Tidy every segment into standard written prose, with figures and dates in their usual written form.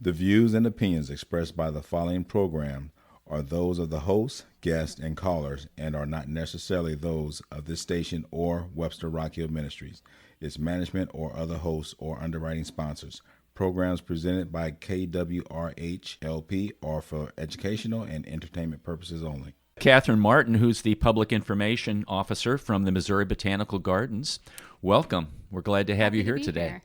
The views and opinions expressed by the following program are those of the host, guests, and callers and are not necessarily those of this station or Webster Rock Hill Ministries, its management, or other hosts or underwriting sponsors. Programs presented by KWRH-LP are for educational and entertainment purposes only. Catherine Martin, who's the Public Information Officer from the Missouri Botanical Gardens. Welcome. We're glad to have you here today.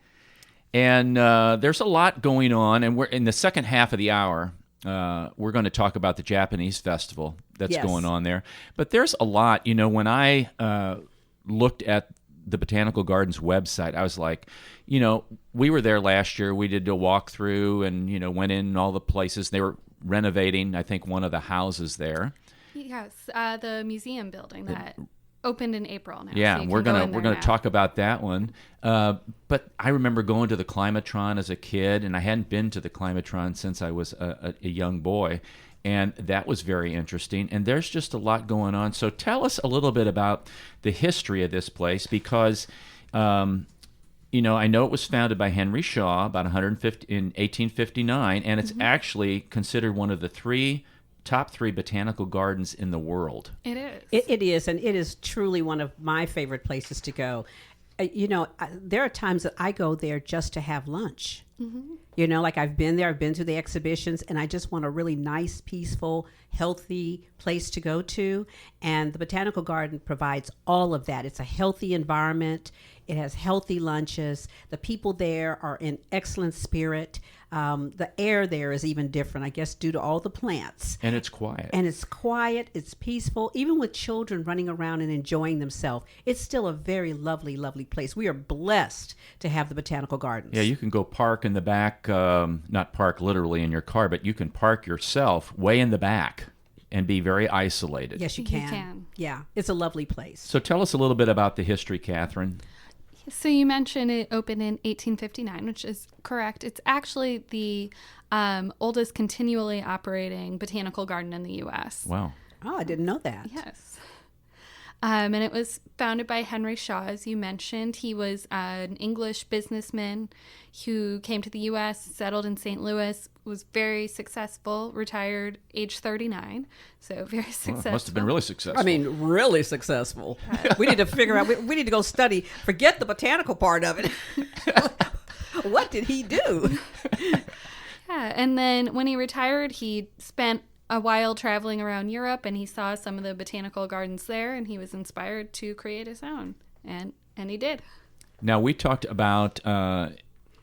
And there's a lot going on, and we're in the second half of the hour. We're going to talk about the Japanese festival that's going on there. But there's a lot. You know, when I looked at the Botanical Gardens website, I was like, you know, we were there last year. We did a walkthrough and, you know, went in all the places. They were renovating, I think, one of the houses there. Yes, the museum building that opened in April now. Yeah, so we're gonna talk about that one. But I remember going to the Climatron as a kid, and I hadn't been to the Climatron since I was a young boy, and that was very interesting. And there's just a lot going on. So tell us a little bit about the history of this place, because you know, I know it was founded by Henry Shaw about 150 in 1859, and it's actually considered one of the top three botanical gardens in the world. It is. It is, and it is truly one of my favorite places to go. You know, there are times that I go there just to have lunch. Mm-hmm. You know, like I've been there, I've been to the exhibitions, and I just want a really nice, peaceful, healthy place to go to. And the Botanical Garden provides all of that. It's a healthy environment. It has healthy lunches. The people there are in excellent spirit. The air there is even different, I guess, due to all the plants. And it's quiet. And it's quiet. It's peaceful. Even with children running around and enjoying themselves, it's still a very lovely, lovely place. We are blessed to have the Botanical Gardens. Yeah, you can go park in the back, not park literally in your car, but you can park yourself way in the back and be very isolated. Yes, you can. Yeah, it's a lovely place. So tell us a little bit about the history, Catherine. So you mentioned it opened in 1859, which is correct. It's actually the oldest continually operating botanical garden in the U.S. Wow. Oh, I didn't know that. Yes. And it was founded by Henry Shaw, as you mentioned. He was an English businessman who came to the U.S., settled in St. Louis, was very successful, retired age 39. So very successful. Well, must have been really successful. I mean, really successful. We need to figure out, we need to go study, forget the botanical part of it. What did he do? Yeah, and then when he retired, he spent a while traveling around Europe, and he saw some of the botanical gardens there, and he was inspired to create his own, and he did. Now we talked about,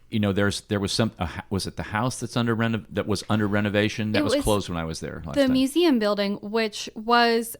you know, there was some. Was it the house that was under renovation? That was closed when I was there last time. The museum building, which was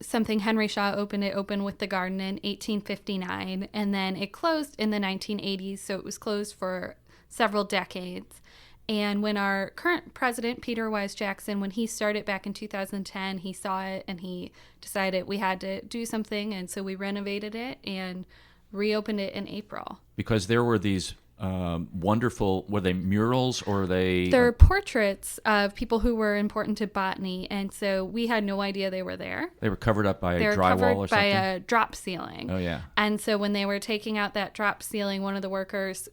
something Henry Shaw opened with the garden in 1859, and then it closed in the 1980s. So it was closed for several decades. And when our current president, Peter Wise Jackson, when he started back in 2010, he saw it and he decided we had to do something. And so we renovated it and reopened it in April. Because there were these wonderful, were they murals or they? They're portraits of people who were important to botany. And so we had no idea they were there. They were covered up by a drywall or something? They were covered by a drop ceiling. Oh, yeah. And so when they were taking out that drop ceiling, one of the workers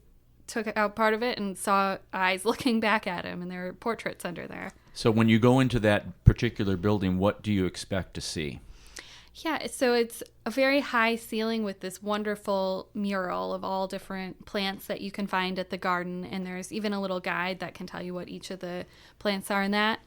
took out part of it and saw eyes looking back at him, and there were portraits under there. So when you go into that particular building, what do you expect to see? Yeah, so it's a very high ceiling with this wonderful mural of all different plants that you can find at the garden, and there's even a little guide that can tell you what each of the plants are in that.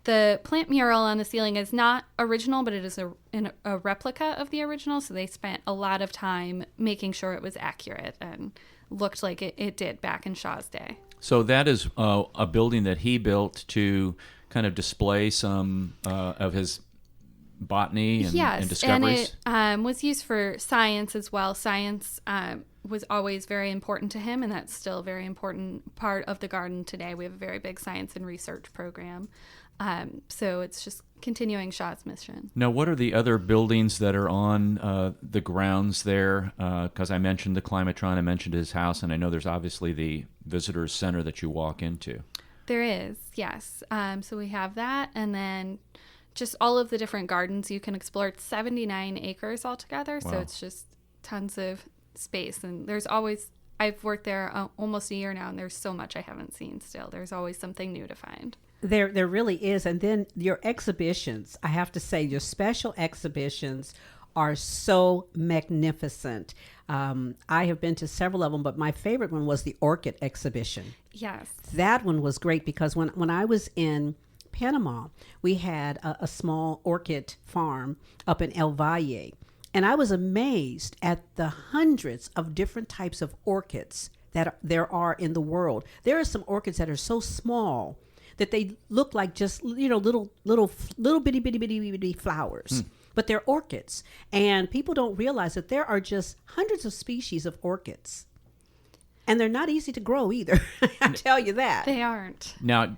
The plant mural on the ceiling is not original, but it is a replica of the original, so they spent a lot of time making sure it was accurate and looked like it did back in Shaw's day. So that is a building that he built to kind of display some of his botany and discoveries? And it was used for science as well. Science was always very important to him, and that's still a very important part of the garden today. We have a very big science and research program. So it's just continuing Shaw's mission. Now, what are the other buildings that are on the grounds there? Because I mentioned the Climatron, I mentioned his house, and I know there's obviously the visitors center that you walk into. There is, yes. So we have that, and then just all of the different gardens you can explore. It's 79 acres altogether, Wow. so it's just tons of space, and there's always I've worked there almost a year now, and there's so much I haven't seen still. There's always something new to find. There really is. And then your exhibitions, I have to say, your special exhibitions are so magnificent. I have been to several of them, but my favorite one was the orchid exhibition. Yes. That one was great because when I was in Panama, we had a small orchid farm up in El Valle. And I was amazed at the hundreds of different types of orchids that there are in the world. There are some orchids that are so small that they look like just, little bitty flowers. But they're orchids. And people don't realize that there are just hundreds of species of orchids. And they're not easy to grow either. I tell you that. They aren't. Now,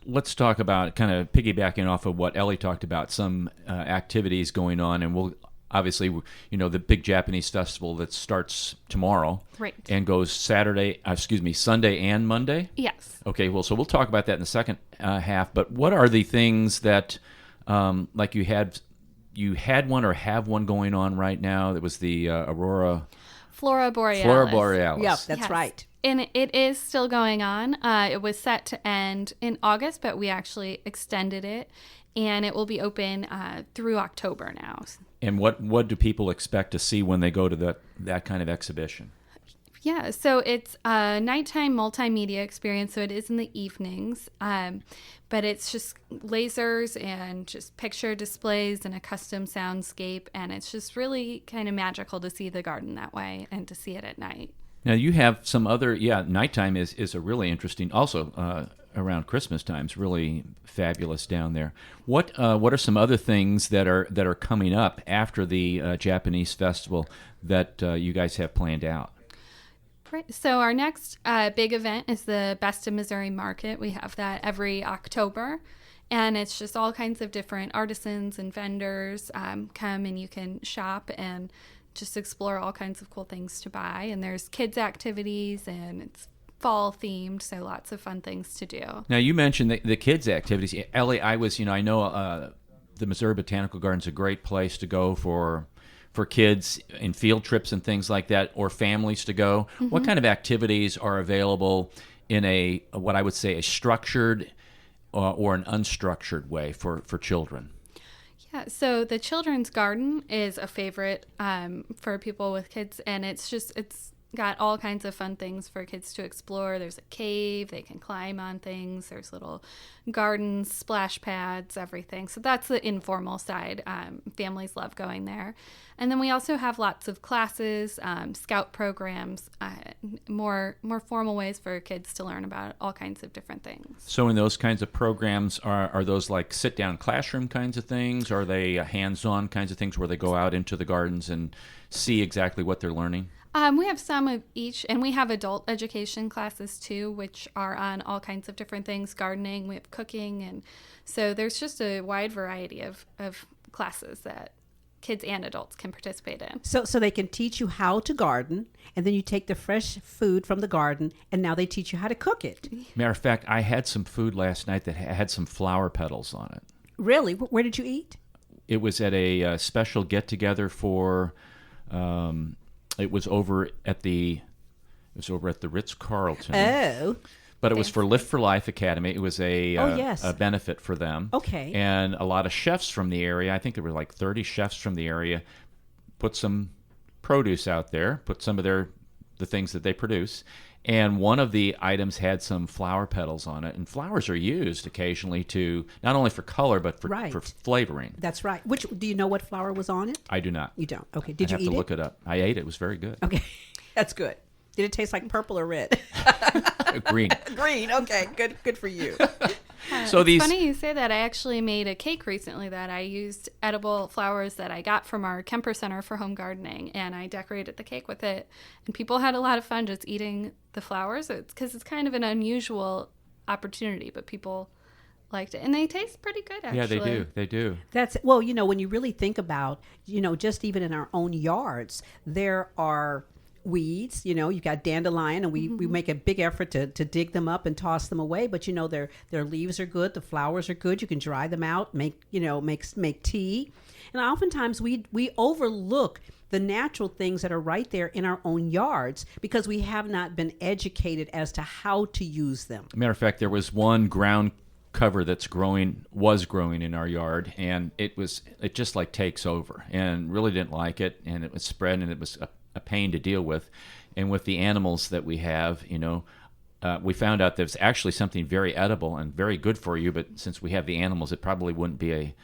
let's talk about, kind of piggybacking off of what Ellie talked about, some activities going on. And we'll obviously, the big Japanese festival that starts tomorrow. Right. And goes Sunday and Monday? Yes. Okay, well, so we'll talk about that in the second half. But what are the things that, like you had one or have one going on right now? That was the Flora Borealis. Flora Borealis. Yeah, that's Yes. right. And it is still going on. It was set to end in August, but we actually extended it, and it will be open through October now. And what do people expect to see when they go to that kind of exhibition? Yeah, so it's a nighttime multimedia experience, so it is in the evenings, but it's just lasers and just picture displays and a custom soundscape, and it's just really kind of magical to see the garden that way and to see it at night. Now you have some other, nighttime is a really interesting, also around Christmas times, really fabulous down there. What are some other things that are coming up after the Japanese festival that you guys have planned out? Right. So our next big event is the Best of Missouri Market. We have that every October, and it's just all kinds of different artisans and vendors come, and you can shop and just explore all kinds of cool things to buy. And there's kids activities, and it's fall themed, so lots of fun things to do. Now you mentioned the kids activities. Ellie, I know the Missouri Botanical Garden is a great place to go for kids in field trips and things like that, or families to go. Mm-hmm. What kind of activities are available in what I would say a structured or an unstructured way for children? Yeah, so the Children's Garden is a favorite for people with kids, and it's got all kinds of fun things for kids to explore. There's a cave, they can climb on things, there's little gardens, splash pads, everything. So that's the informal side. Families love going there. And then we also have lots of classes, scout programs, more formal ways for kids to learn about all kinds of different things. So in those kinds of programs, are those like sit-down classroom kinds of things? Are they hands-on kinds of things where they go out into the gardens and see exactly what they're learning? We have some of each, and we have adult education classes too, which are on all kinds of different things, gardening, we have cooking, and so there's just a wide variety of classes that kids and adults can participate in. So they can teach you how to garden, and then you take the fresh food from the garden, and now they teach you how to cook it. Matter of fact, I had some food last night that had some flower petals on it. Really? Where did you eat? It was at a special get-together for... It was over at the Ritz-Carlton. Oh. But it was for Lift for Life Academy. It was a benefit for them. Okay. And a lot of chefs from the area, I think there were like 30 chefs from the area, put some produce out there, put some of the things that they produce. And one of the items had some flower petals on it. And flowers are used occasionally to, not only for color, but for flavoring. That's right. Do you know what flower was on it? I do not. You don't? Okay. Did you eat it? I have to look it up. I ate it. It was very good. Okay. That's good. Did it taste like purple or red? Green. Green. Okay. Good for you. So it's funny you say that. I actually made a cake recently that I used edible flowers that I got from our Kemper Center for Home Gardening, and I decorated the cake with it. And people had a lot of fun just eating the flowers. Because it's kind of an unusual opportunity, but people liked it. And they taste pretty good, actually. Yeah, they do. Well, when you really think about, just even in our own yards, there are weeds, you've got dandelion, and we make a big effort to dig them up and toss them away, but their leaves are good, the flowers are good, you can dry them out, make tea. And oftentimes we overlook the natural things that are right there in our own yards because we have not been educated as to how to use them. Matter of fact, there was one ground cover was growing in our yard, and it just like takes over, and really didn't like it, and it was spread, and it was a pain to deal with. And with the animals that we have, we found out there's actually something very edible and very good for you, but since we have the animals, it probably wouldn't be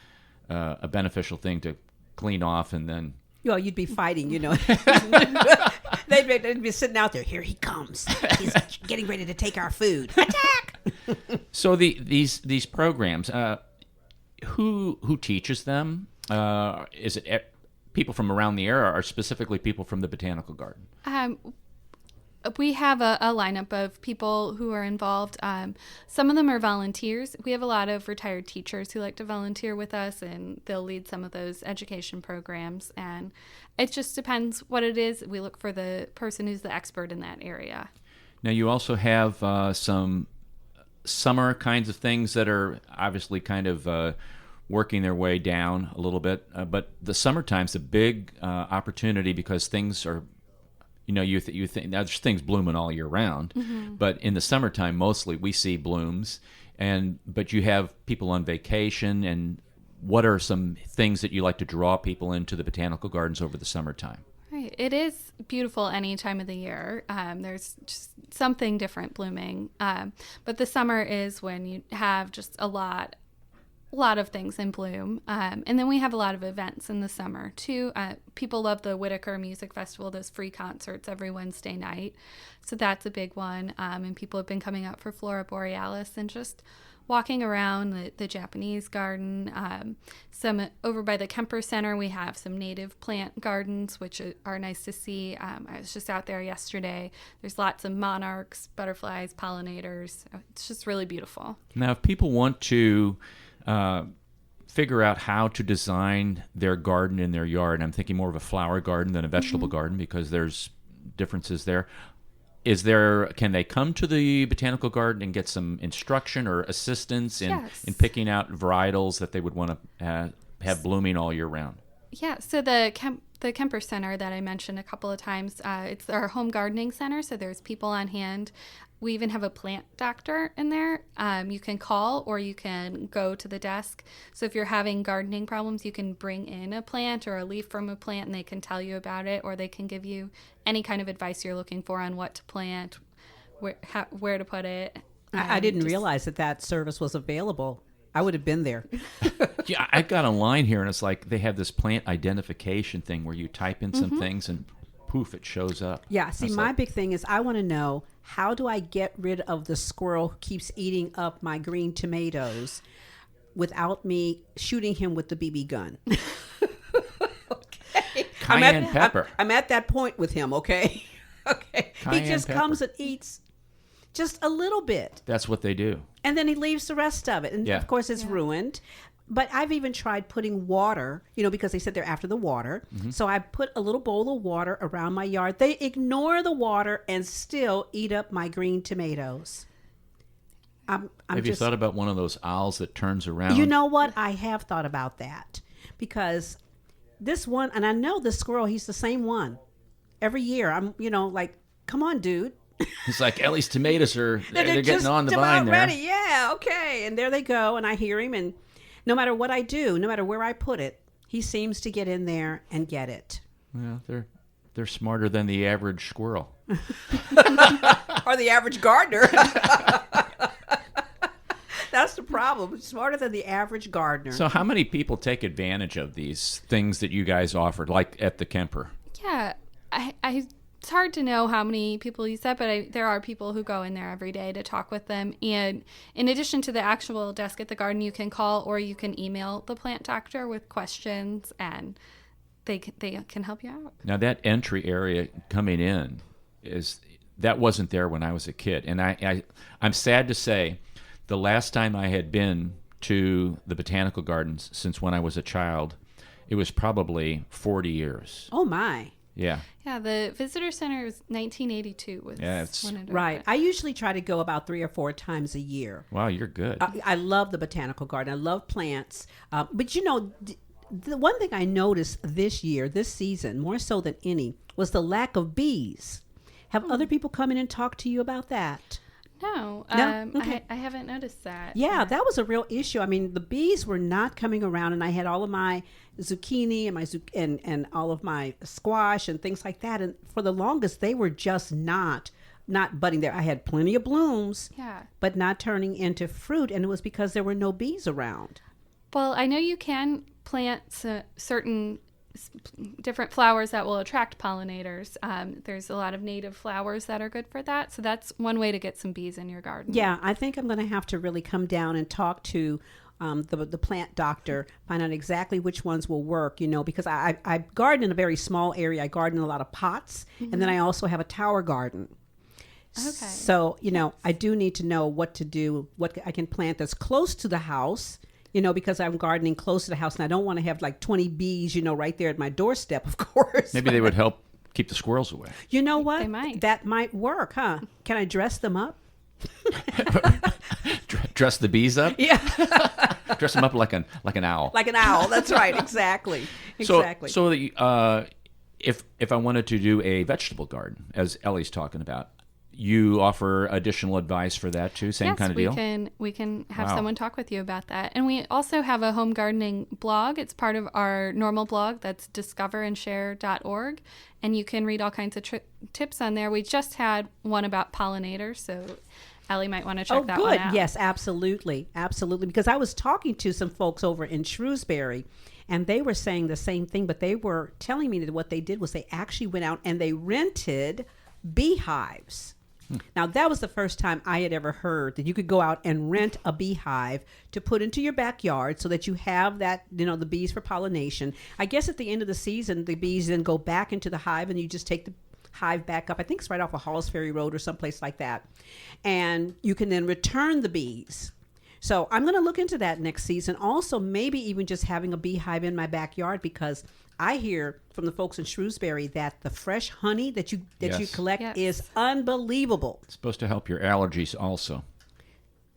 a beneficial thing to clean off and then. Well, you'd be fighting, They'd be sitting out there. Here he comes. He's getting ready to take our food. Attack! So these programs, who teaches them? Is it people from around the area, or specifically people from the Botanical Garden? We have a lineup of people who are involved. Some of them are volunteers. We have a lot of retired teachers who like to volunteer with us, and they'll lead some of those education programs. And it just depends what it is. We look for the person who's the expert in that area. Now, you also have some summer kinds of things that are obviously kind of working their way down a little bit. But the summertime's a big opportunity because things are, you think there's things blooming all year round, but in the summertime mostly we see blooms, but you have people on vacation. And what are some things that you like to draw people into the botanical gardens over the summertime? Right, it is beautiful any time of the year. There's just something different blooming, but the summer is when you have just a lot of things in bloom. And then we have a lot of events in the summer too. People love the Whitaker Music Festival, those free concerts every Wednesday night. So that's a big one. And people have been coming out for Flora Borealis and just walking around the Japanese garden. Some over by the Kemper Center, we have some native plant gardens, which are nice to see. I was just out there yesterday. There's lots of monarchs, butterflies, pollinators. It's just really beautiful. Now, if people want to figure out how to design their garden in their yard. I'm thinking more of a flower garden than a vegetable garden because there's differences there. Can they come to the botanical garden and get some instruction or assistance in picking out varietals that they would want to have blooming all year round? Yeah, so the Kemper Center that I mentioned a couple of times, it's our home gardening center, so there's people on hand. We even have a plant doctor in there. You can call or you can go to the desk. So if you're having gardening problems, you can bring in a plant or a leaf from a plant and they can tell you about it, or they can give you any kind of advice you're looking for on what to plant, where to put it. I didn't realize that service was available. I would have been there. Yeah, I got online here and it's like they have this plant identification thing where you type in some things and poof, it shows up. Yeah, see, my big thing is I want to know, how do I get rid of the squirrel who keeps eating up my green tomatoes without me shooting him with the BB gun? Okay. Cayenne pepper. I'm at that point with him, okay? Okay. Cayenne he just pepper. comes and eats just a little bit. That's what they do. And then he leaves the rest of it. And of course it's ruined. But I've even tried putting water, because they said they're after the water. So I put a little bowl of water around my yard. They ignore the water and still eat up my green tomatoes. Have you thought about one of those owls that turns around? You know what? I have thought about that. Because this one, and I know this squirrel, he's the same one. Every year, I'm, like, come on, dude. It's like Ellie's tomatoes they're getting just on the vine there. Ready. Yeah, okay. And there they go. And I hear him. And no matter what I do, no matter where I put it, he seems to get in there and get it. Well, they're smarter than the average squirrel. Or the average gardener. That's the problem. Smarter than the average gardener. So how many people take advantage of these things that you guys offered, like at the Kemper? Yeah, it's hard to know how many people you said, but there are people who go in there every day to talk with them. And in addition to the actual desk at the garden, you can call or you can email the plant doctor with questions, and they can help you out. Now, that entry area coming in that wasn't there when I was a kid. And I'm sad to say, the last time I had been to the botanical gardens since when I was a child, it was probably 40 years. Oh, my. Yeah. Yeah, the visitor center was 1982. When it right. opened. I usually try to go about 3 or 4 times a year. Wow, you're good. I love the botanical garden. I love plants. But, the one thing I noticed this season, more so than any, was the lack of bees. Have other people come in and talk to you about that? No, Okay. I haven't noticed that. Yeah, that was a real issue. I mean, the bees were not coming around, and I had all of my zucchini and and all of my squash and things like that. And for the longest, they were just not budding there. I had plenty of blooms, Yeah. but not turning into fruit, and it was because there were no bees around. Well, I know you can plant certain different flowers that will attract pollinators. There's a lot of native flowers that are good for that. So that's one way to get some bees in your garden. Yeah, I think I'm going to have to really come down and talk to the plant doctor, find out exactly which ones will work, because I garden in a very small area. I garden in a lot of pots, and then I also have a tower garden. Okay. So, I do need to know what to do, what I can plant that's close to the house, because I'm gardening close to the house, and I don't want to have like 20 bees, right there at my doorstep, of course. Maybe they would help keep the squirrels away. You know what? They might. That might work, huh? Can I dress them up? Dress the bees up? Yeah. Dress them up like an owl. Like an owl. That's right. Exactly. So, Exactly. if I wanted to do a vegetable garden, as Ellie's talking about, you offer additional advice for that too? Same Yes, kind of deal? we can have Wow. someone talk with you about that. And we also have a home gardening blog. It's part of our normal blog. That's discoverandshare.org. And you can read all kinds of tips on there. We just had one about pollinators, so Ellie might want to check that one out. Yes, absolutely. Absolutely. Because I was talking to some folks over in Shrewsbury, and they were saying the same thing, but they were telling me that what they did was they actually went out and they rented beehives. Now, that was the first time I had ever heard that you could go out and rent a beehive to put into your backyard so that you have that, the bees for pollination. I guess at the end of the season, the bees then go back into the hive and you just take the hive back up. I think it's right off of Halls Ferry Road or someplace like that. And you can then return the bees. So I'm going to look into that next season. Also, maybe even just having a beehive in my backyard, because I hear from the folks in Shrewsbury that the fresh honey that you Yes. collect Yes. is unbelievable. It's supposed to help your allergies also,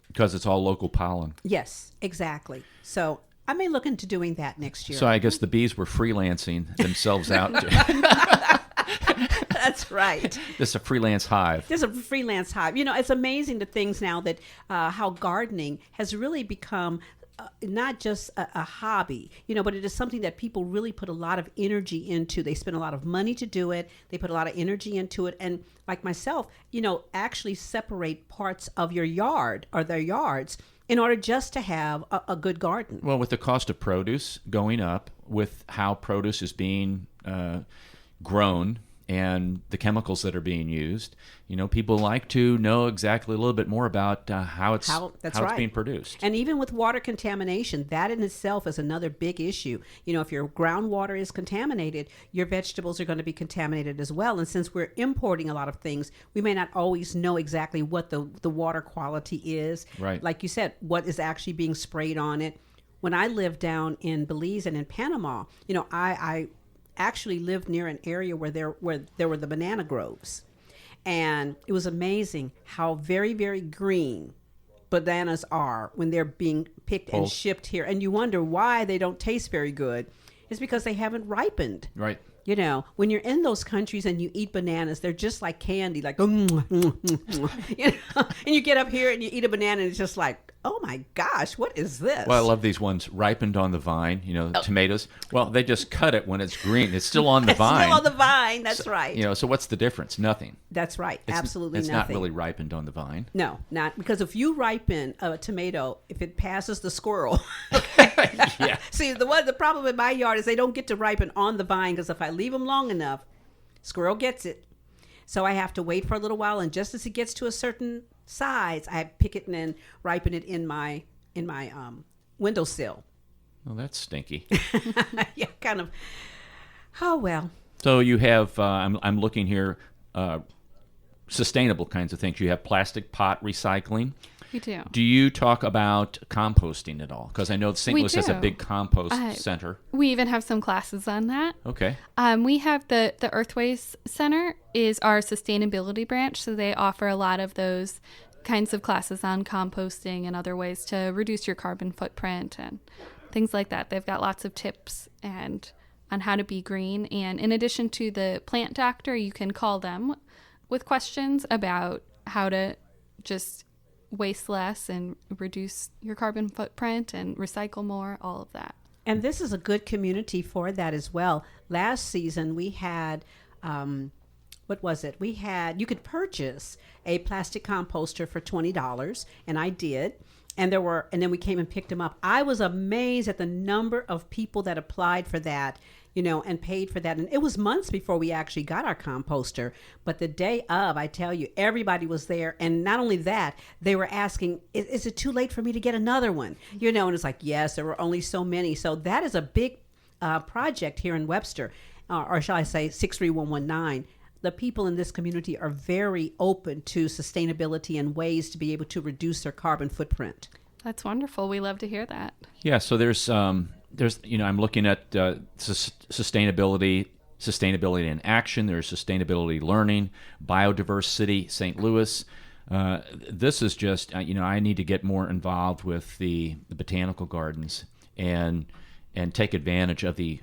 because it's all local pollen. Yes, exactly. So I may look into doing that next year. So I guess the bees were freelancing themselves out. That's right. This is a freelance hive. There's a freelance hive. It's amazing the things now that how gardening has really become not just a hobby, but it is something that people really put a lot of energy into. They spend a lot of money to do it. They put a lot of energy into it. And like myself, actually separate parts of your yard or their yards in order just to have a good garden. Well, with the cost of produce going up, with how produce is being grown and the chemicals that are being used, people like to know exactly a little bit more about how it's being produced. And even with water contamination, that in itself is another big issue. If your groundwater is contaminated, your vegetables are going to be contaminated as well. And since we're importing a lot of things, we may not always know exactly what the water quality is. Right. Like you said, what is actually being sprayed on it. When I lived down in Belize and in Panama, I actually lived near an area where there were the banana groves. And it was amazing how very, very green bananas are when they're being picked and shipped here. And you wonder why they don't taste very good. It's because they haven't ripened. Right. When you're in those countries and you eat bananas, they're just like candy, like, and you get up here and you eat a banana and it's just like, oh my gosh, what is this? Well, I love these ones ripened on the vine, tomatoes. Well, they just cut it when it's green. It's still on the vine. Still on the vine, that's right. So what's the difference? Nothing. That's right, absolutely it's nothing. It's not really ripened on the vine. No, not, because if you ripen a tomato, if it passes the squirrel, Yeah. See, the problem in my yard is they don't get to ripen on the vine, because if I leave them long enough, squirrel gets it. So I have to wait for a little while, and just as it gets to a certain size, I pick it and then ripen it in my windowsill. Well, that's stinky. Yeah, kind of. Oh well. So you have, I'm looking here, sustainable kinds of things. You have plastic pot recycling. We do. Do you talk about composting at all? Because I know St. We Louis has a do. big compost center. We even have some classes on that. Okay. We have the Earthways Center is our sustainability branch, so they offer a lot of those kinds of classes on composting and other ways to reduce your carbon footprint and things like that. They've got lots of tips and on how to be green. And in addition to the plant doctor, you can call them with questions about how to just waste less and reduce your carbon footprint and recycle more, all of that. And this is a good community for that as well. Last season we had, what was it? You could purchase a plastic composter for $20, and I did. And then we came and picked them up. I was amazed at the number of people that applied for that, and paid for that. And it was months before we actually got our composter. But the day of, I tell you, everybody was there. And not only that, they were asking, is it too late for me to get another one? And it's like, yes, there were only so many. So that is a big project here in Webster, or shall I say 63119. The people in this community are very open to sustainability and ways to be able to reduce their carbon footprint. That's wonderful. We love to hear that. Yeah, so there's I'm looking at sustainability in action. There's sustainability learning, biodiversity, St. Louis. This is just, I need to get more involved with the botanical gardens and take advantage of the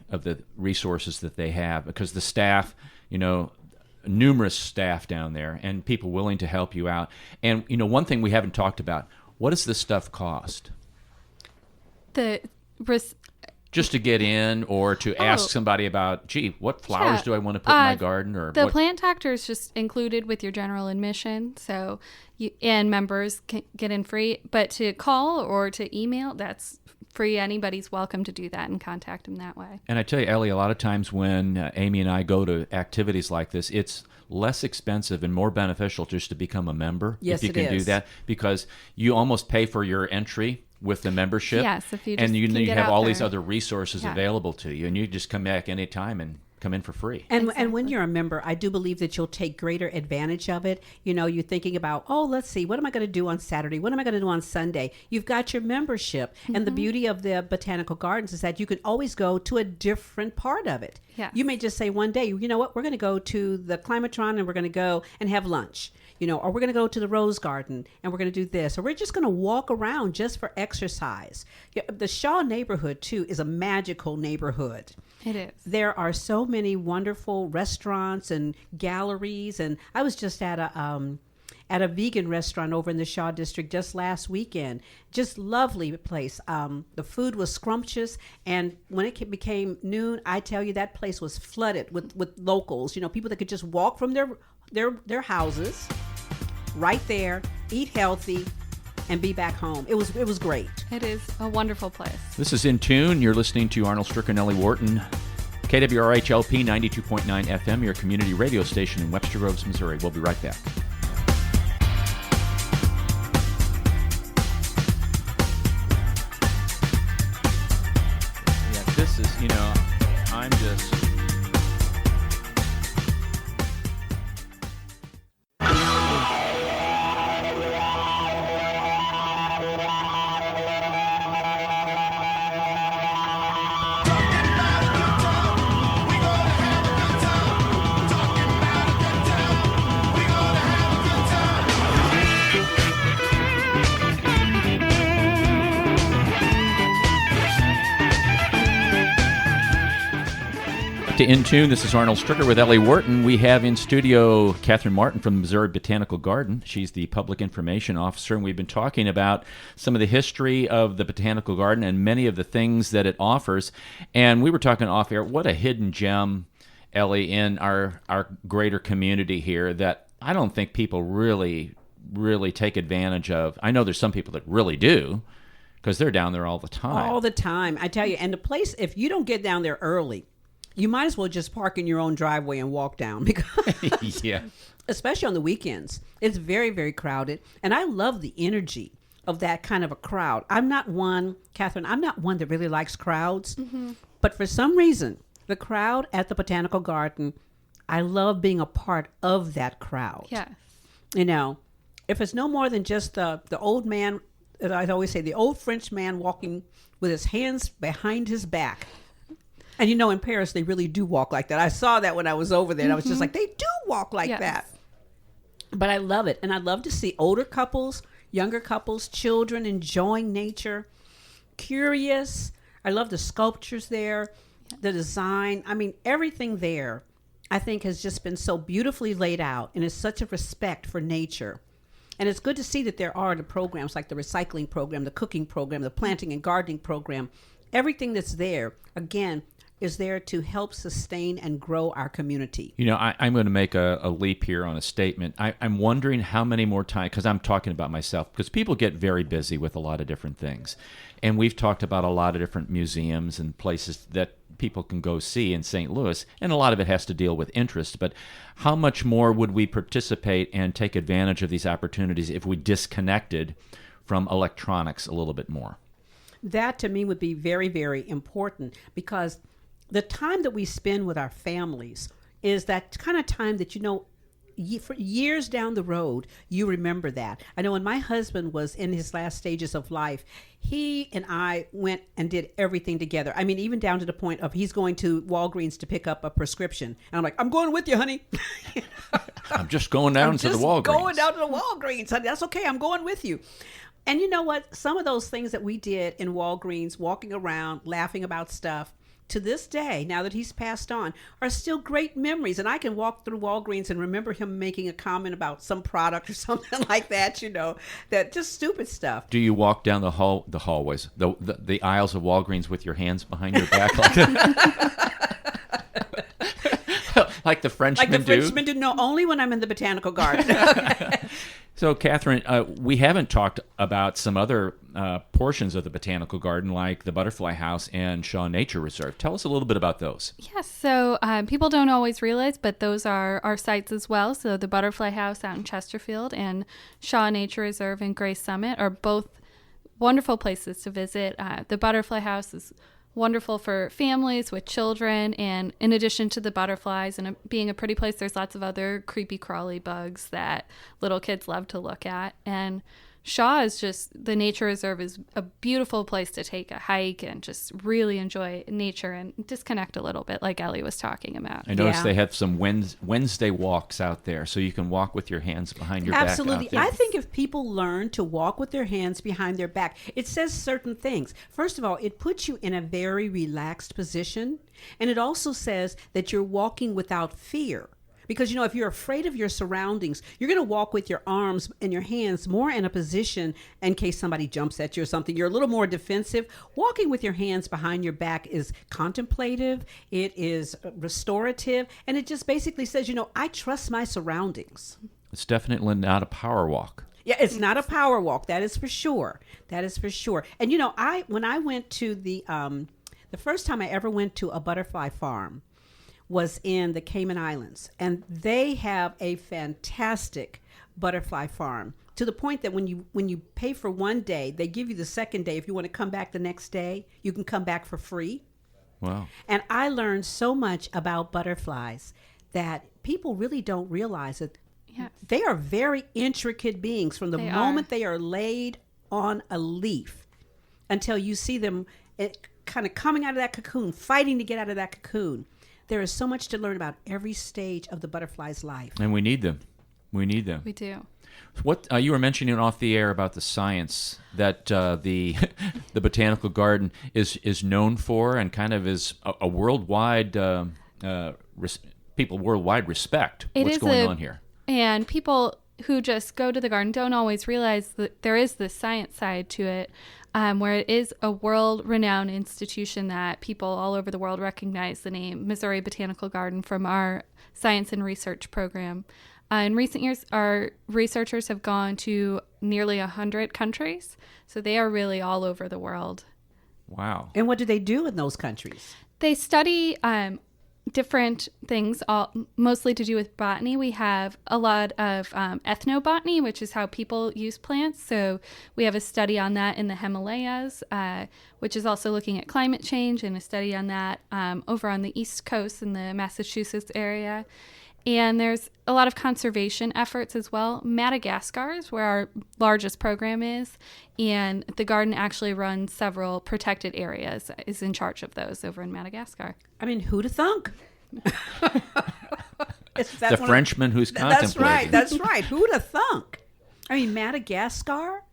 resources that they have, because the staff, numerous staff down there and people willing to help you out. And one thing we haven't talked about, what does this stuff cost? Just to get in, or to ask somebody about, gee, what flowers do I want to put in my garden? Or the plant doctor is just included with your general admission, so and members can get in free. But to call or to email, that's free. Anybody's welcome to do that and contact them that way. And I tell you, Ellie, a lot of times when Amy and I go to activities like this, it's less expensive and more beneficial just to become a member. Yes, if you can do that, because you almost pay for your entry with the membership. Yes, if you just and you get have out all there. these other resources available to you, and you just come back anytime and come in for free. And when you're a member, I do believe that you'll take greater advantage of it. You're thinking about, let's see, what am I going to do on Saturday? What am I going to do on Sunday? You've got your membership. Mm-hmm. And the beauty of the Botanical Gardens is that you can always go to a different part of it. Yes. You may just say one day, you know what, we're going to go to the Climatron and we're going to go and have lunch. Or we're going to go to the Rose Garden and we're going to do this, or we're just going to walk around just for exercise. The Shaw neighborhood, too, is a magical neighborhood. It is. There are so many wonderful restaurants and galleries, and I was just at a vegan restaurant over in the Shaw District just last weekend. Just lovely place. The food was scrumptious, and when it became noon, I tell you, that place was flooded with locals. People that could just walk from their houses right there, eat healthy, and be back home. It was great. It is a wonderful place. This is In Tune. You're listening to Arnold Stricker and Ellie Wharton, KWRH-LP 92.9 FM, your community radio station in Webster Groves, Missouri. We'll be right back. Yeah, this is, I'm just... In Tune. This is Arnold Stricker with Ellie Wharton. We have in studio Catherine Martin from the Missouri Botanical Garden. She's the Public Information Officer, and we've been talking about some of the history of the Botanical Garden and many of the things that it offers. And we were talking off air, what a hidden gem, Ellie, in our greater community here that I don't think people really take advantage of. I know there's some people that really do, because they're down there all the time. All the time, I tell you. And the place, if you don't get down there early, you might as well just park in your own driveway and walk down, because yeah, especially on the weekends, it's very, very crowded. And I love the energy of that kind of a crowd. I'm not one, Catherine, that really likes crowds. Mm-hmm. But for some reason, the crowd at the Botanical Garden, I love being a part of that crowd. Yes. If it's no more than just the old man, as I always say, the old French man walking with his hands behind his back. And in Paris, they really do walk like that. I saw that when I was over there, and I was just like, they do walk like that. But I love it. And I love to see older couples, younger couples, children enjoying nature, curious, I love the sculptures there, the design. I mean, everything there, I think, has just been so beautifully laid out, and is such a respect for nature. And it's good to see that there are the programs like the recycling program, the cooking program, the planting and gardening program. Everything that's there, again, is there to help sustain and grow our community. You know, I'm going to make a leap here on a statement. I'm wondering how many more times, because I'm talking about myself, because people get very busy with a lot of different things. And we've talked about a lot of different museums and places that people can go see in St. Louis, and a lot of it has to deal with interest. But how much more would we participate and take advantage of these opportunities if we disconnected from electronics a little bit more? That, to me, would be very, very important, because the time that we spend with our families is that kind of time that, for years down the road, you remember that. I know when my husband was in his last stages of life, he and I went and did everything together. I mean, even down to the point of he's going to Walgreens to pick up a prescription. And I'm like, I'm going with you, honey. I'm just going down to the Walgreens. Going down to the Walgreens. Honey. That's okay. I'm going with you. And you know what? Some of those things that we did in Walgreens, walking around, laughing about stuff, to this day, now that he's passed on, are still great memories. And I can walk through Walgreens and remember him making a comment about some product or something like that, that just stupid stuff. Do you walk down the hallways, the aisles of Walgreens with your hands behind your back like that? Like the Frenchmen do? Like the Frenchmen do? No, only when I'm in the Botanical Garden. So, Catherine, we haven't talked about some other portions of the Botanical Garden, like the Butterfly House and Shaw Nature Reserve. Tell us a little bit about those. Yes, so people don't always realize, but those are our sites as well. So the Butterfly House out in Chesterfield and Shaw Nature Reserve in Gray Summit are both wonderful places to visit. The Butterfly House is wonderful for families with children, and in addition to the butterflies and being a pretty place, there's lots of other creepy crawly bugs that little kids love to look at. And Shaw is just, the nature reserve is a beautiful place to take a hike and just really enjoy nature and disconnect a little bit, like Ellie was talking about. I noticed they have some Wednesday walks out there, so you can walk with your hands behind your Absolutely. back. Absolutely. I think if people learn to walk with their hands behind their back, it says certain things. First of all, it puts you in a very relaxed position, and it also says that you're walking without fear. Because, if you're afraid of your surroundings, you're going to walk with your arms and your hands more in a position in case somebody jumps at you or something. You're a little more defensive. Walking with your hands behind your back is contemplative. It is restorative. And it just basically says, I trust my surroundings. It's definitely not a power walk. Yeah, it's not a power walk. That is for sure. That is for sure. And, when I went to the first time I ever went to a butterfly farm, was in the Cayman Islands, and they have a fantastic butterfly farm, to the point that when you pay for one day, they give you the second day. If you want to come back the next day, you can come back for free. Wow. And I learned so much about butterflies that people really don't realize that they are very intricate beings from the moment they are laid on a leaf until you see them kind of coming out of that cocoon, fighting to get out of that cocoon. There is so much to learn about every stage of the butterfly's life. And we need them. We do. What you were mentioning off the air about the science that the Botanical Garden is known for, and kind of is a worldwide people worldwide respect. What's going on here? And people who just go to the garden don't always realize that there is this science side to it. Where it is a world-renowned institution that people all over the world recognize the name Missouri Botanical Garden from our science and research program. In recent years, our researchers have gone to nearly 100 countries, so they are really all over the world. Wow. And what do they do in those countries? They study different things, mostly to do with botany. We have a lot of ethnobotany, which is how people use plants. So we have a study on that in the Himalayas, which is also looking at climate change, and a study on that over on the East Coast in the Massachusetts area. And there's a lot of conservation efforts as well. Madagascar is where our largest program is, and the garden actually runs several protected areas, is in charge of those over in Madagascar. I mean, who'd have thunk? The Frenchman who's contemplating. That's right. Who'd have thunk? I mean, Madagascar,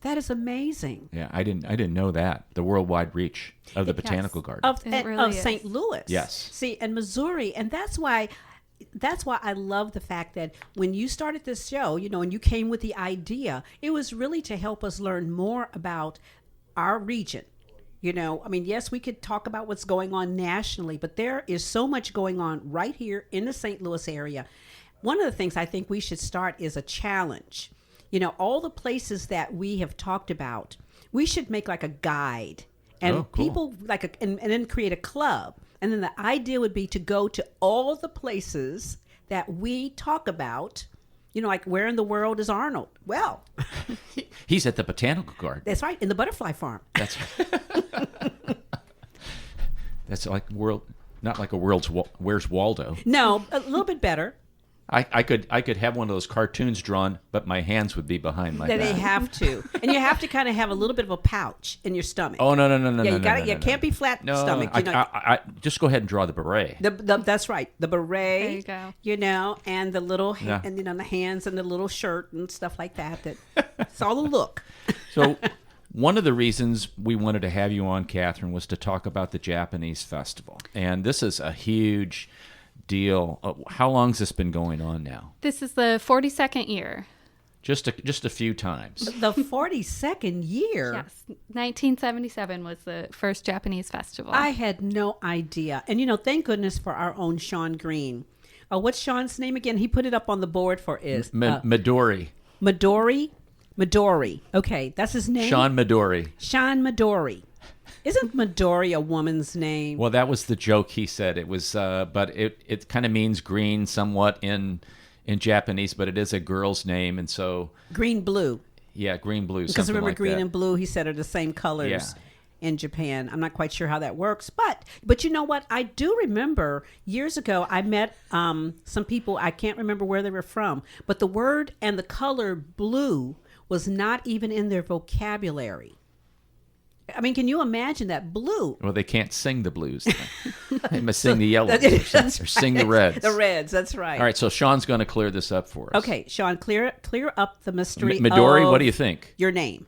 That is amazing. Yeah, I didn't know that. The worldwide reach of the Botanical Garden. Of St. Louis. Yes. See, and Missouri, and that's why I love the fact that when you started this show, and you came with the idea, it was really to help us learn more about our region. Yes, we could talk about what's going on nationally, but there is so much going on right here in the St. Louis area. One of the things I think we should start is a challenge. All the places that we have talked about, we should make like a guide, and people and then create a club. And then the idea would be to go to all the places that we talk about. Like where in the world is Arnold? Well, he's at the Botanical Garden. That's right, in the butterfly farm. That's that's like not like a world's Where's Waldo? No, a little bit better. I could have one of those cartoons drawn, but my hands would be behind my back. They have to, and you have to kind of have a little bit of a pouch in your stomach. Oh no! Yeah, you got it. You can't be flat stomach. I just go ahead and draw the beret. That's right. The beret. There you go. And the little and the hands and the little shirt and stuff like that. It's all a look. So, one of the reasons we wanted to have you on, Catherine, was to talk about the Japanese festival, and this is a huge deal. How long's this been going on now? This is the 42nd year. Just a few times. The 42nd year? Yes. 1977 was the first Japanese festival. I had no idea. And, thank goodness for our own Sean Green. What's Sean's name again? He put it up on the board for us. Midori. Midori. Okay, that's his name? Sean Midori. Sean Midori. Isn't Midori a woman's name? Well, that was the joke he said. It was, but it kind of means green somewhat in Japanese, but it is a girl's name, and so green blue. Yeah, green blue. Because remember, like green that. and blue, he said, are the same colors in Japan. I'm not quite sure how that works, but you know what? I do remember years ago I met some people. I can't remember where they were from, but the word and the color blue was not even in their vocabulary. I mean, can you imagine that blue? Well, they can't sing the blues. They must sing the yellows or sing the reds. The reds, that's right. All right, so Sean's going to clear this up for us. Okay, Sean, clear up the mystery Midori, of what do you think? Your name.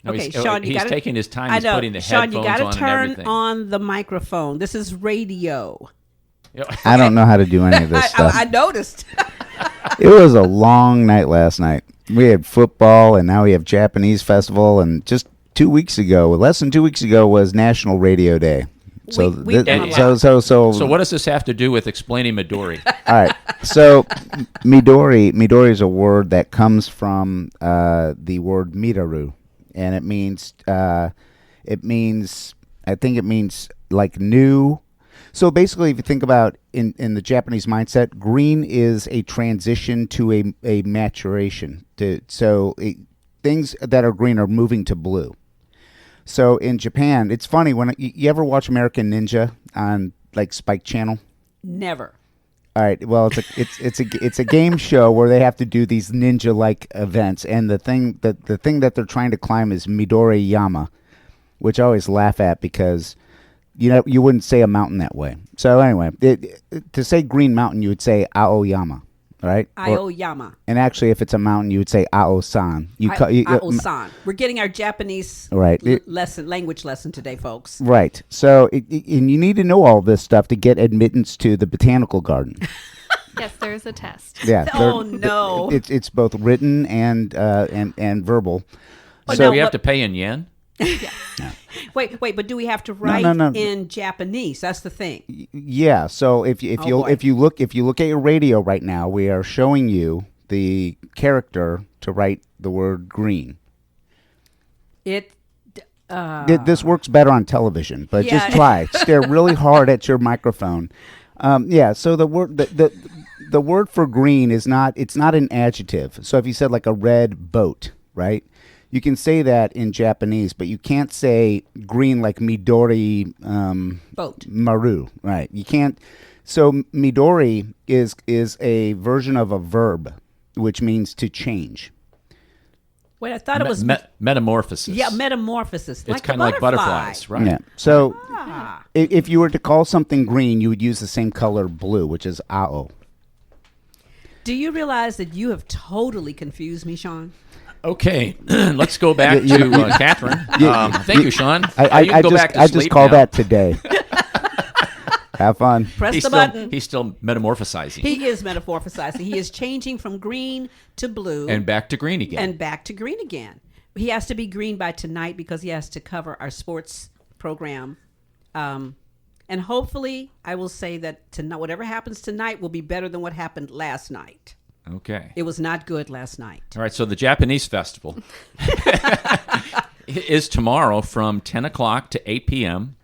No, okay, Sean, he's taking his time. He's putting the Sean, headphones on you got to turn everything. on the microphone. This is radio. I don't know how to do any of this stuff. I noticed. It was a long night last night. We had football, and now we have Japanese festival, and just less than 2 weeks ago was National Radio Day. So So what does this have to do with explaining Midori? All right. So Midori is a word that comes from the word miraru, and it means like new. So basically, if you think about in the Japanese mindset, green is a transition to a maturation. Things that are green are moving to blue. So in Japan, it's funny when you ever watch American Ninja on like Spike Channel? Never. All right. Well, it's a game show where they have to do these ninja-like events, and the thing that they're trying to climb is Midori Yama, which I always laugh at because you wouldn't say a mountain that way. So anyway, to say Green Mountain, you would say Aoyama. Right? Aoyama. And actually, if it's a mountain, you would say Ao-san. Ao-san. We're getting our Japanese language lesson today, folks. Right. So, and you need to know all this stuff to get admittance to the Botanical Garden. Yes, there's a test. Yeah. Oh, no. It's both written and verbal. So we have to pay in yen? Yeah. No. Wait, but do we have to write in Japanese? That's the thing. Yeah. So if you look at your radio right now, we are showing you the character to write the word green. This works better on television, but just try. Stare really hard at your microphone. So the word for green is not an adjective. So if you said like a red boat, right? You can say that in Japanese, but you can't say green like Midori boat. Maru, right? You can't. So Midori is a version of a verb, which means to change. Wait, I thought it was metamorphosis. Yeah, metamorphosis. It's kind of like butterflies, right? Yeah. So if you were to call something green, you would use the same color blue, which is Ao. Do you realize that you have totally confused me, Sean? Okay, let's go back You- to Catherine. Thank you, Sean. You I can go back to just sleep call now. that today. Have fun. Press He's the still, button. he's still metamorphosizing. He is metamorphosizing. He is changing from green to blue And back to green again. and back to green again. He has to be green by tonight because he has to cover our sports program. And hopefully, I will say that tonight, whatever happens tonight will be better than what happened last night. Okay. It was not good last night. All right, so the Japanese festival is tomorrow from 10 o'clock to 8 p.m.,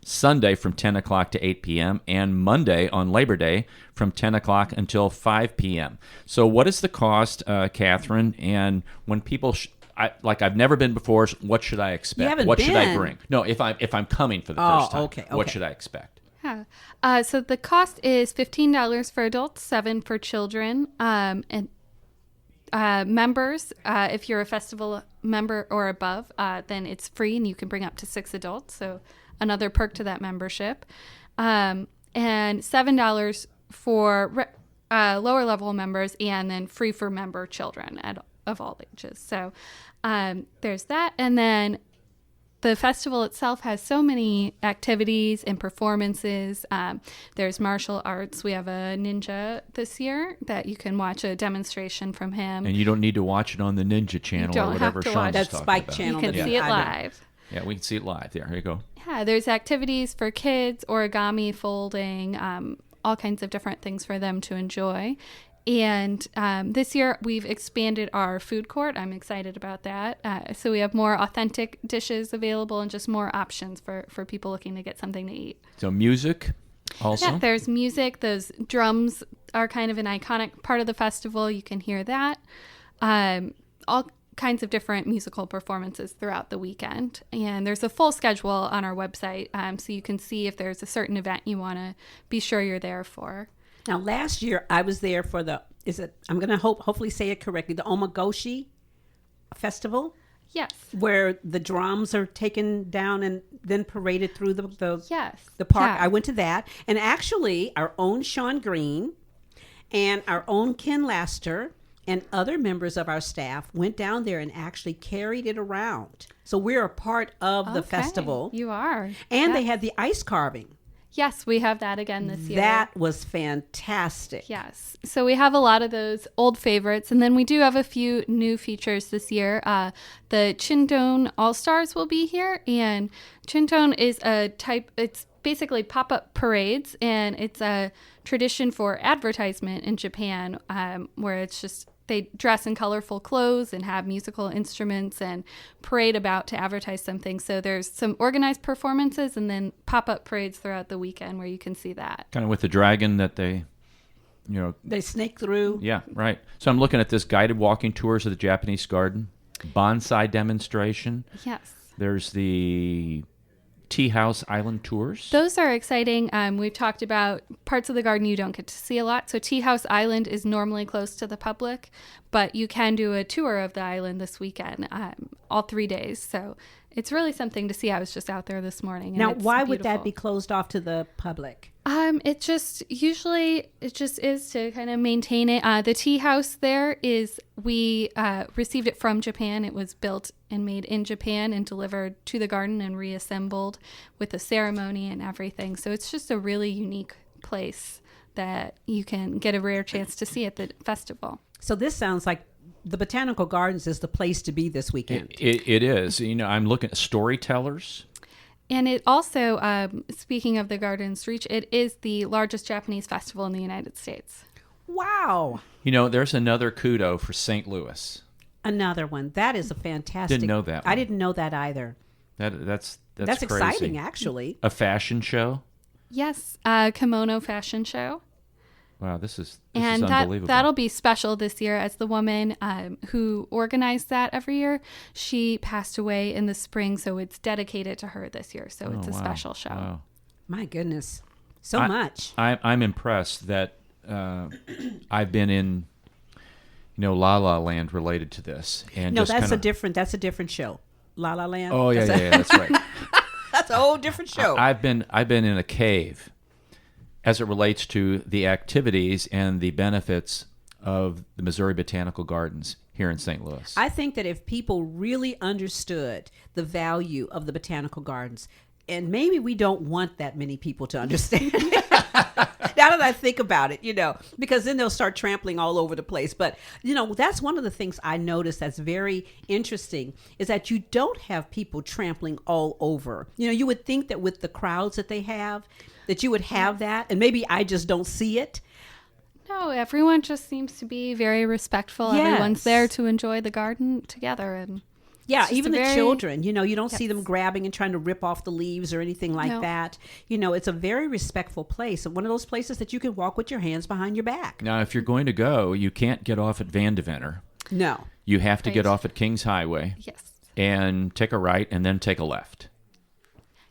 Sunday from 10 o'clock to 8 p.m., and Monday on Labor Day from 10 o'clock until 5 p.m. So what is the cost, Catherine? And when people, I've never been before, what should I expect? You haven't What should I been. bring? No, if I'm coming for the Oh, first time, okay, what okay. should I expect? Yeah. So the cost is $15 for adults, $7 for children, and members. If you're a festival member or above, then it's free, and you can bring up to 6 adults. So another perk to that membership, and $7 for lower level members, and then free for member children of all ages. So there's that, and then the festival itself has so many activities and performances. There's martial arts. We have a ninja this year that you can watch a demonstration from him. And you don't need to watch it on the Ninja Channel don't or have whatever to Sean's watch That talking Spike about. Channel. You can that see it I know. live. Yeah, we can see it live. There you go. Yeah, there's activities for kids, origami, folding, all kinds of different things for them to enjoy. And this year we've expanded our food court. I'm excited about that. So we have more authentic dishes available and just more options for people looking to get something to eat. So music also. Yeah, there's music. Those drums are kind of an iconic part of the festival. You can hear that. All kinds of different musical performances throughout the weekend. And there's a full schedule on our website, so you can see if there's a certain event you want to be sure you're there for. Now, last year I was there for I'm going to hopefully say it correctly, the Omagoshi Festival, Yes. where the drums are taken down and then paraded through Yes. the park. Yeah. I went to that. And actually, our own Sean Green and our own Ken Laster and other members of our staff went down there and actually carried it around. So we're a part of the Okay, festival. You are. And Yeah. they had the ice carving. Yes, we have that again this year. That was fantastic. Yes. So we have a lot of those old favorites. And then we do have a few new features this year. The Chintone All-Stars will be here. And Chintone is it's basically pop-up parades. And it's a tradition for advertisement in Japan, where it's just they dress in colorful clothes and have musical instruments and parade about to advertise something. So there's some organized performances and then pop-up parades throughout the weekend where you can see that. Kind of with the dragon that they, They snake through. yeah, right. So I'm looking at this guided walking tours of the Japanese garden, bonsai demonstration. Yes. There's the tea house island tours. Those are exciting. We've talked about parts of the garden you don't get to see a lot. So Tea House Island is normally closed to the public, but you can do a tour of the island this weekend, all 3 days. So it's really something to see. I was just out there this morning. And Now, it's why would that beautiful. be closed off to the public? It just is to kind of maintain it. The tea house there is, we received it from Japan. It was built and made in Japan and delivered to the garden and reassembled with a ceremony and everything. So it's just a really unique place that you can get a rare chance to see at the festival. So this sounds like the Botanical Gardens is the place to be this weekend. It is. I'm looking at storytellers. And it also, speaking of the Garden's Reach, it is the largest Japanese festival in the United States. Wow. There's another kudo for St. Louis. Another one. That is a fantastic. Didn't know that I one. didn't know that either. That's That's crazy. exciting, actually. A fashion show. Yes, kimono fashion show. Wow, this is And unbelievable. that'll be special this year, as the woman who organized that every year, she passed away in the spring, so it's dedicated to her this year. So it's a wow. special show. Wow. My goodness. So much. I'm impressed that I've been in, La La Land related to this, and No, just that's kinda, a different show. La La Land. Oh yeah, that's right. That's a whole different show. I've been in a cave, as it relates to the activities and the benefits of the Missouri Botanical Gardens. here in St. Louis. I think that if people really understood the value of the botanical gardens, and maybe we don't want that many people to understand. Now that I think about it, because then they'll start trampling all over the place. But, that's one of the things I noticed that's very interesting is that you don't have people trampling all over. You would think that with the crowds that they have, that you would have that. And maybe I just don't see it. No, everyone just seems to be very respectful. Yes. Everyone's there to enjoy the garden together. And yeah, it's just even a the very- children, you don't Yes. see them grabbing and trying to rip off the leaves or anything like No. that. It's a very respectful place. And one of those places that you can walk with your hands behind your back. Now, if you're going to go, you can't get off at Van Deventer. No. You have to get Right. off at Kings Highway Yes. and take a right and then take a left.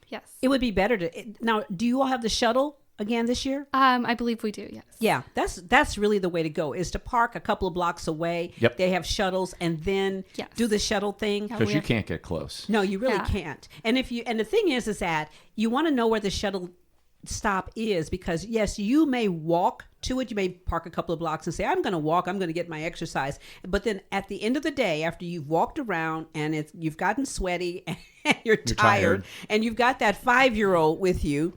Yes. It would be better to. Now, do you all have the shuttle again this year? I believe we do, yes. Yeah, that's really the way to go, is to park a couple of blocks away. Yep. They have shuttles, and then Yes. do the shuttle thing. Yeah. Because we you have- can't get close. No, you really Yeah. can't. And the thing is that you want to know where the shuttle stop is, because yes, you may walk to it. You may park a couple of blocks and say, I'm going to walk, I'm going to get my exercise. But then at the end of the day, after you've walked around and you've gotten sweaty and you're tired, and you've got that 5-year-old with you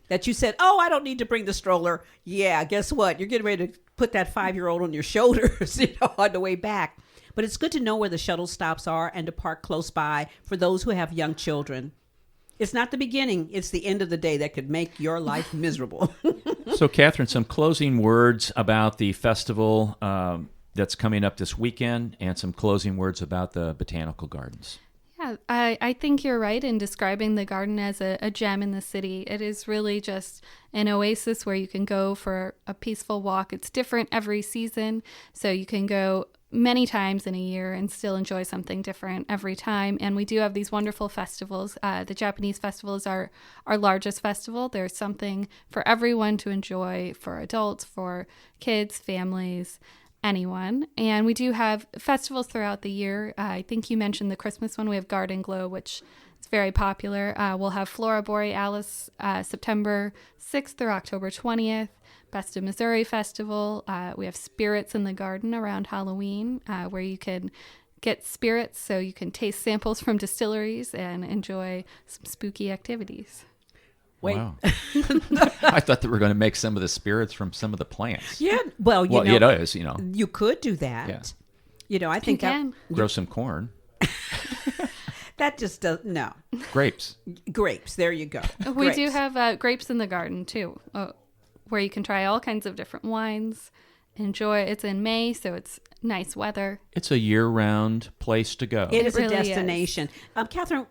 that you said, oh, I don't need to bring the stroller. Yeah, guess what? You're getting ready to put that 5-year-old on your shoulders, on the way back. But it's good to know where the shuttle stops are and to park close by for those who have young children. It's not the beginning, it's the end of the day that could make your life miserable. So, Catherine, some closing words about the festival that's coming up this weekend and some closing words about the Botanical Gardens. Yeah, I think you're right in describing the garden as a gem in the city. It is really just an oasis where you can go for a peaceful walk. It's different every season, so you can go many times in a year and still enjoy something different every time. And we do have these wonderful festivals. The Japanese festival is our largest festival. There's something for everyone to enjoy, for adults, for kids, families, anyone. And we do have festivals throughout the year. I think you mentioned the Christmas one. We have Garden Glow, which is very popular. We'll have Flora Borealis September 6th through October 20th. Best of Missouri Festival. We have Spirits in the Garden around Halloween, where you can get spirits so you can taste samples from distilleries and enjoy some spooky activities. Wait. Wow. I thought they were going to make some of the spirits from some of the plants. Yeah, well, it is, you could do that. Yeah. I think You that can. Grow some corn. that just does no Grapes. grapes. There you go. We do Grapes. have Grapes in the Garden, too, where you can try all kinds of different wines. Enjoy. It's in May, so it's nice weather. It's a year-round place to go. It is really a is. destination. Catherine,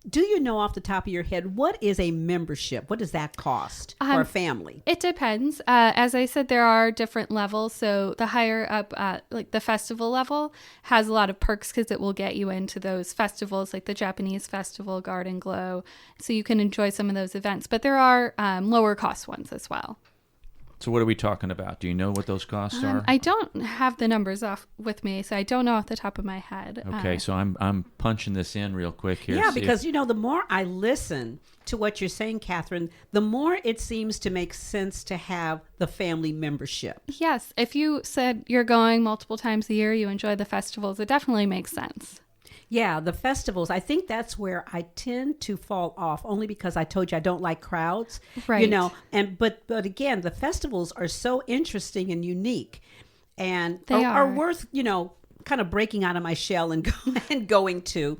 do you know off the top of your head what is a membership? What does that cost for a family? It depends. As I said, there are different levels. So the higher up, like the festival level, has a lot of perks because it will get you into those festivals, like the Japanese Festival, Garden Glow. So you can enjoy some of those events. But there are lower cost ones as well. So what are we talking about? Do you know what those costs are? I don't have the numbers off with me, so I don't know off the top of my head. Okay, so I'm punching this in real quick here. Yeah, See if- because the more I listen to what you're saying, Catherine, the more it seems to make sense to have the family membership. Yes, if you said you're going multiple times a year, you enjoy the festivals, it definitely makes sense. Yeah, the festivals. I think that's where I tend to fall off, only because I told you I don't like crowds. Right. But again, the festivals are so interesting and unique, and They are are. worth kind of breaking out of my shell and going to.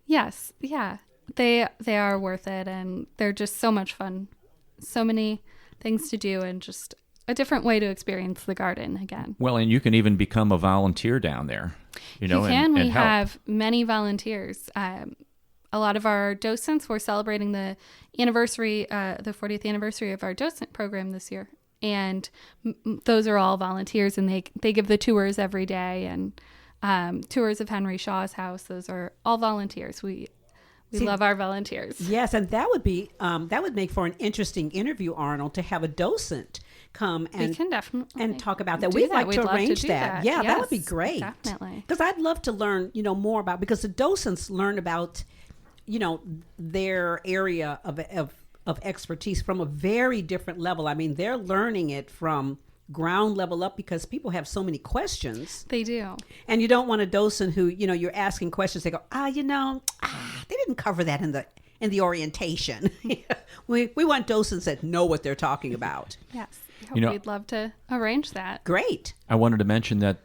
Yes, yeah, they are worth it, and they're just so much fun. So many things to do, and just a different way to experience the garden again. Well, and you can even become a volunteer down there. You can. And We help. have many volunteers. A lot of our docents, we're celebrating the anniversary, the 40th anniversary of our docent program this year. And those are all volunteers, and they give the tours every day, and tours of Henry Shaw's house. Those are all volunteers. We love our volunteers. Yes, and that would make for an interesting interview, Arnold, to have a docent come We can definitely and talk about that. do We'd like to love arrange do that. Yeah, that would be Yes, great. Definitely. Because I'd love to learn, more about, because the docents learn about, their area of expertise from a very different level. I mean, they're learning it from ground level up because people have so many questions. They do. And you don't want a docent who, you're asking questions. They go, they didn't cover that in the orientation. we want docents that know what they're talking about. Yes. We'd love to arrange that. Great. I wanted to mention that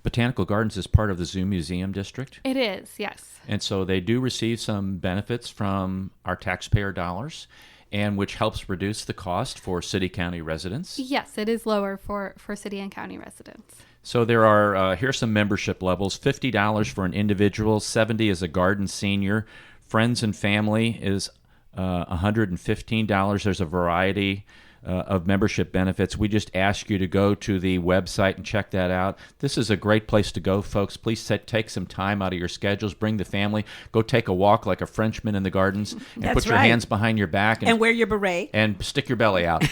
Botanical Gardens is part of the Zoo Museum District. It is, yes. And so they do receive some benefits from our taxpayer dollars, and which helps reduce the cost for city-county residents. Yes, it is lower for city and county residents. So there are, here's some membership levels. $50 for an individual, $70 as a garden senior. Friends and family is $115. There's a variety of membership benefits. We just ask you to go to the website and check that out. This is a great place to go, folks. Please take some time out of your schedules. Bring the family. Go take a walk like a Frenchman in the gardens, and That's put your right. hands behind your back And wear your beret. and stick your belly out.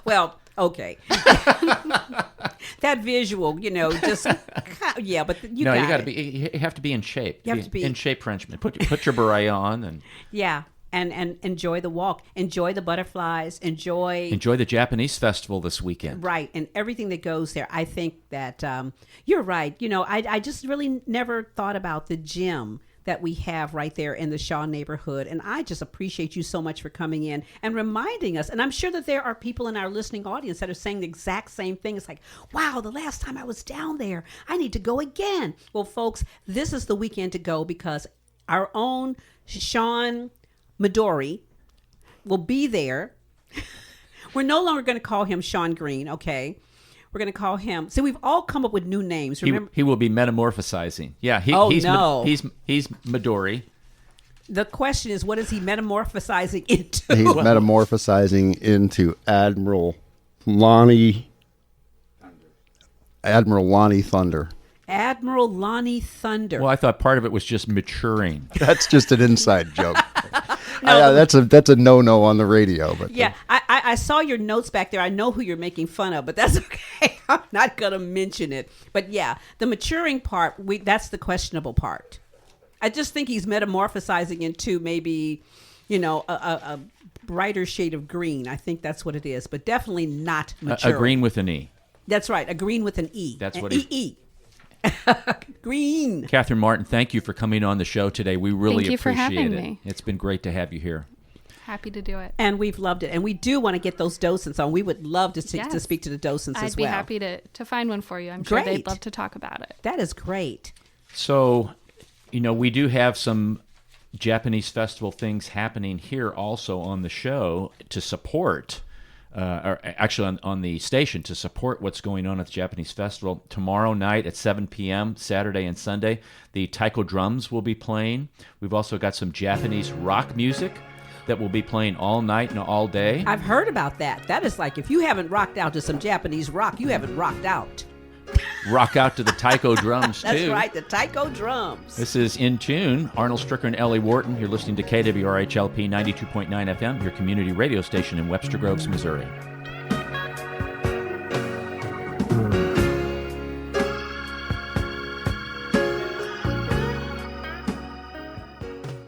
Well, okay. That visual, just yeah, but you No, got you have to be in shape. You have to be in shape, Frenchman. Put your beret on and yeah, and enjoy the walk, enjoy the butterflies, enjoy the Japanese festival this weekend. right, and everything that goes there. I think that you're right. I just really never thought about the gym that we have right there in the Shaw neighborhood. And I just appreciate you so much for coming in and reminding us. And I'm sure that there are people in our listening audience that are saying the exact same thing. It's like, wow, the last time I was down there, I need to go again. Well, folks, this is the weekend to go because our own Sean Midori will be there. We're no longer going to call him Sean Green, okay? We're going to call him. So we've all come up with new names. Remember, He will be metamorphosizing. Yeah, he's he's Midori. the question is, what is he metamorphosizing into? He's metamorphosizing into Admiral Lonnie Thunder. Admiral Lonnie Thunder. Well, I thought part of it was just maturing. That's just an inside joke. That's a no-no on the radio. But Yeah, I saw your notes back there. I know who you're making fun of, but that's okay. I'm not going to mention it. But yeah, the maturing part, that's the questionable part. I just think he's metamorphosizing into maybe, a brighter shade of green. I think that's what it is, but definitely not maturing. A green with an E. That's right, a green with an E. That's an what E. Green. Catherine Martin, thank you for coming on the show today. We really Thank you for appreciate having it. me. It's been great to have you here. Happy to do it. And we've loved it. And we do want to get those docents on. We would love to Yes. speak to the docents I'd as be well. happy to find one for you. I'm sure Great. they'd love to talk about it. That is great. So, we do have some Japanese festival things happening here also on the show to support, or actually on the station to support what's going on at the Japanese festival. Tomorrow night at 7 p.m., Saturday and Sunday, the taiko drums will be playing. We've also got some Japanese rock music that will be playing all night and all day. I've heard about that. That is like if you haven't rocked out to some Japanese rock, you haven't rocked out. Rock out to the taiko drums, too. That's right, the taiko drums. This is In Tune. Arnold Stricker and Ellie Wharton. You're listening to KWRHLP 92.9 FM, your community radio station in Webster Groves, Missouri.